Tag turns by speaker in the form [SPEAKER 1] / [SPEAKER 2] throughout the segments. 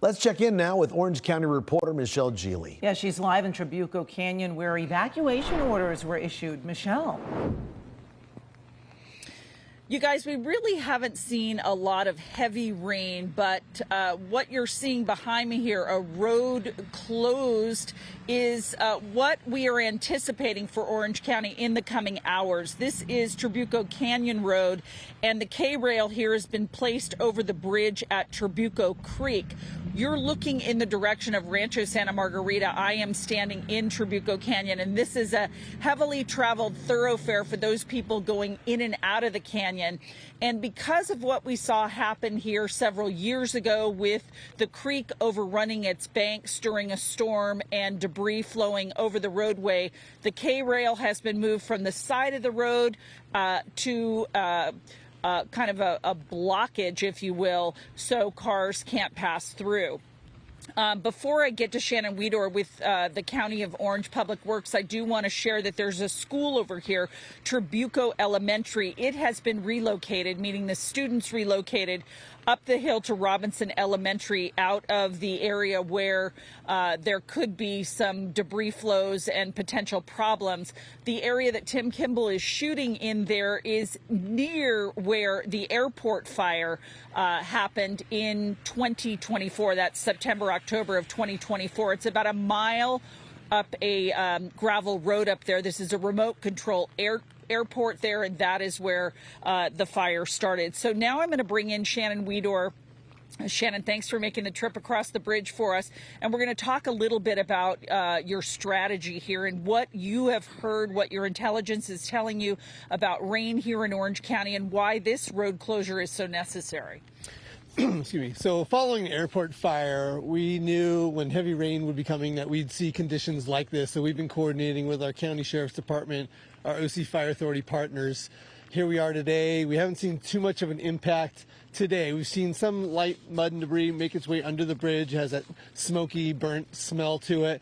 [SPEAKER 1] Let's check in now with Orange County reporter Michele Gile.
[SPEAKER 2] Yeah, she's live in Trabuco Canyon where evacuation orders were issued. Michele.
[SPEAKER 3] You guys, we really haven't seen a lot of heavy rain, but what you're seeing behind me here, a road closed, is what we are anticipating for Orange County in the coming hours. This is Trabuco Canyon Road, and the K-rail here has been placed over the bridge at Trabuco Creek. You're looking in the direction of Rancho Santa Margarita. I am standing in Trabuco Canyon, and this is a heavily traveled thoroughfare for those people going in and out of the canyon. And because of what we saw happen here several years ago with the creek overrunning its banks during a storm and debris flowing over the roadway, the K-rail has been moved from the side of the road to kind of a blockage, if you will, so cars can't pass through. Before I get to Shannon Weedor with the County of Orange Public Works, I do want to share that there's a school over here, Trabuco Elementary. It has been relocated, meaning the students relocated up the hill to Robinson Elementary out of the area where there could be some debris flows and potential problems. The area that Tim Kimball is shooting in there is near where the airport fire happened in 2024. That's September, October of 2024. It's about a mile up a gravel road up there. This is a remote control airport there, and that is where the fire started. So now I'm going to bring in Shannon Weedor. Shannon, thanks for making the trip across the bridge for us. And we're going to talk a little bit about your strategy here and what you have heard, what your intelligence is telling you about rain here in Orange County and why this road closure is so necessary.
[SPEAKER 4] Excuse me. So following the airport fire, we knew when heavy rain would be coming that we'd see conditions like this. So we've been coordinating with our county sheriff's department, our OC Fire Authority partners. Here we are today. We haven't seen too much of an impact today. We've seen some light mud and debris make its way under the bridge. It has that smoky, burnt smell to it.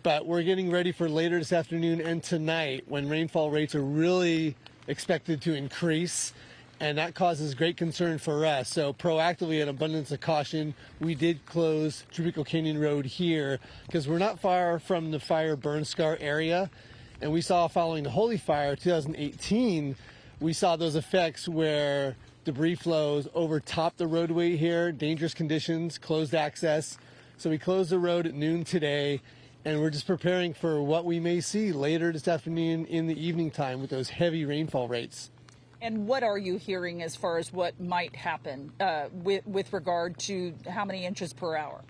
[SPEAKER 4] But we're getting ready for later this afternoon and tonight when rainfall rates are really expected to increase. And that causes great concern for us. So proactively, an abundance of caution, we did close Trabuco Canyon Road here because we're not far from the fire burn scar area. And we saw following the Holy Fire 2018, we saw those effects where debris flows overtop the roadway here, dangerous conditions, closed access. So we closed the road at noon today, and we're just preparing for what we may see later this afternoon in the evening time with those heavy rainfall rates.
[SPEAKER 3] And what are you hearing as far as what might happen with regard to how many inches per hour?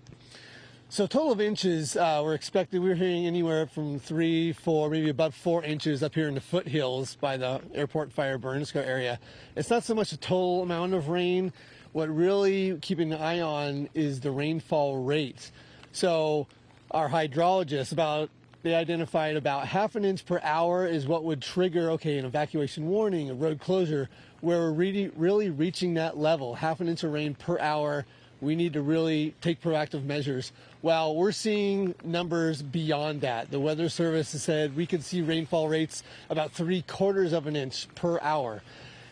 [SPEAKER 4] So total of inches, we're hearing anywhere from 3, 4, maybe above 4 inches up here in the foothills by the airport fire burn scar area. It's not so much the total amount of rain. What really keeping an eye on is the rainfall rate. So our hydrologists, they identified about half an inch per hour is what would trigger, an evacuation warning, a road closure, where we're really reaching that level, half an inch of rain per hour. We need to really take proactive measures. Well, we're seeing numbers beyond that. The Weather Service has said we could see rainfall rates about 3/4 of an inch per hour.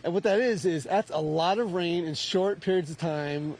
[SPEAKER 4] And what that is that's a lot of rain in short periods of time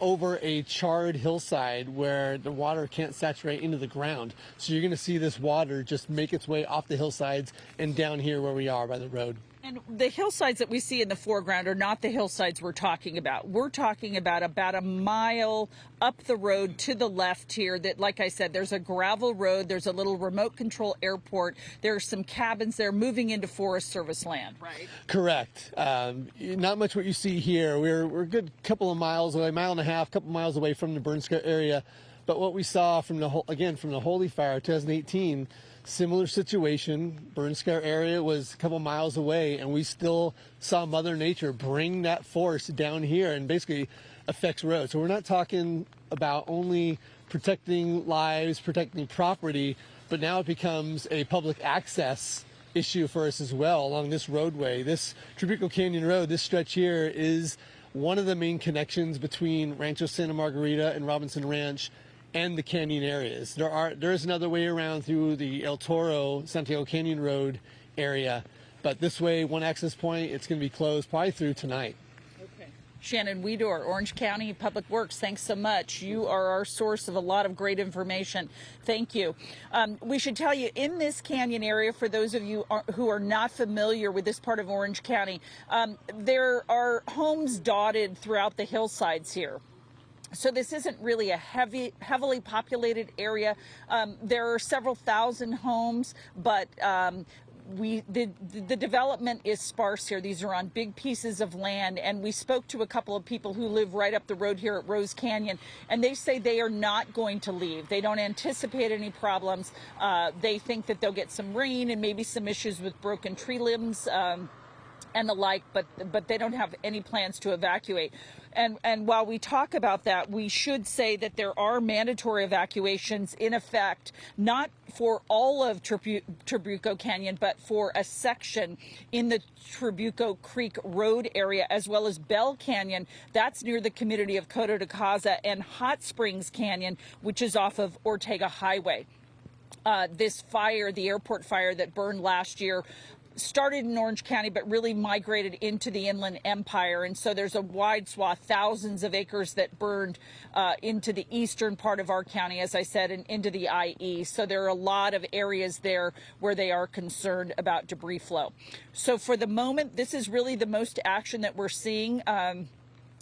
[SPEAKER 4] over a charred hillside where the water can't saturate into the ground. So you're going to see this water just make its way off the hillsides and down here where we are by the road.
[SPEAKER 3] And the hillsides that we see in the foreground are not the hillsides we're talking about. We're talking about a mile up the road to the left here that, like I said, there's a gravel road. There's a little remote control airport. There are some cabins there moving into Forest Service land, right?
[SPEAKER 4] Correct. Not much what you see here. We're a good couple of miles away, mile and a half, couple miles away from the burn scar area. But what we saw from the Holy Fire 2018, similar situation, burn scar area was a couple miles away, and we still saw Mother Nature bring that force down here and basically affects roads. So we're not talking about only protecting lives, protecting property, but now it becomes a public access issue for us as well along this roadway. This Trabuco Canyon Road, this stretch here, is one of the main connections between Rancho Santa Margarita and Robinson Ranch and the canyon areas. There is another way around through the El Toro Santiago Canyon Road area, but this way, one access point, it's going to be closed probably through tonight.
[SPEAKER 3] Okay. Shannon Weedor, Orange County Public Works, thanks so much. You are our source of a lot of great information. Thank you. We should tell you, in this canyon area, for those of you who are not familiar with this part of Orange County, there are homes dotted throughout the hillsides here. So this isn't really a heavily populated area. There are several thousand homes, but the development is sparse here. These are on big pieces of land, and we spoke to a couple of people who live right up the road here at Rose Canyon, and they say they are not going to leave. They don't anticipate any problems. They think that they'll get some rain and maybe some issues with broken tree limbs and the like, but they don't have any plans to evacuate. And while we talk about that, we should say that there are mandatory evacuations in effect, not for all of Trabuco Canyon, but for a section in the Trabuco Creek Road area, as well as Bell Canyon. That's near the community of Coto de Caza, and Hot Springs Canyon, which is off of Ortega Highway. This fire, the airport fire that burned last year, started in Orange County, but really migrated into the Inland Empire. And so there's a wide swath, thousands of acres that burned into the eastern part of our county, as I said, and into the IE. So there are a lot of areas there where they are concerned about debris flow. So for the moment, this is really the most action that we're seeing.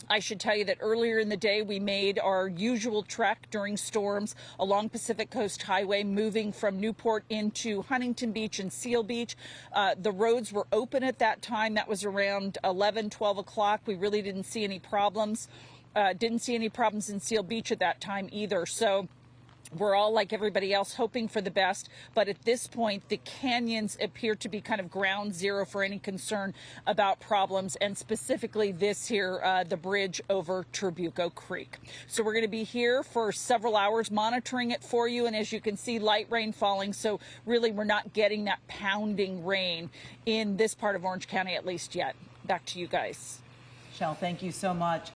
[SPEAKER 3] I should tell you that earlier in the day, we made our usual trek during storms along Pacific Coast Highway, moving from Newport into Huntington Beach and Seal Beach. The roads were open at that time. That was around 11, 12 o'clock. We really didn't see any problems. Didn't see any problems in Seal Beach at that time either. So we're all, like everybody else, hoping for the best, but at this point, the canyons appear to be kind of ground zero for any concern about problems, and specifically this here, the bridge over Trabuco Creek. So we're going to be here for several hours monitoring it for you, and as you can see, light rain falling, so really we're not getting that pounding rain in this part of Orange County, at least yet. Back to you guys.
[SPEAKER 2] Michele, thank you so much.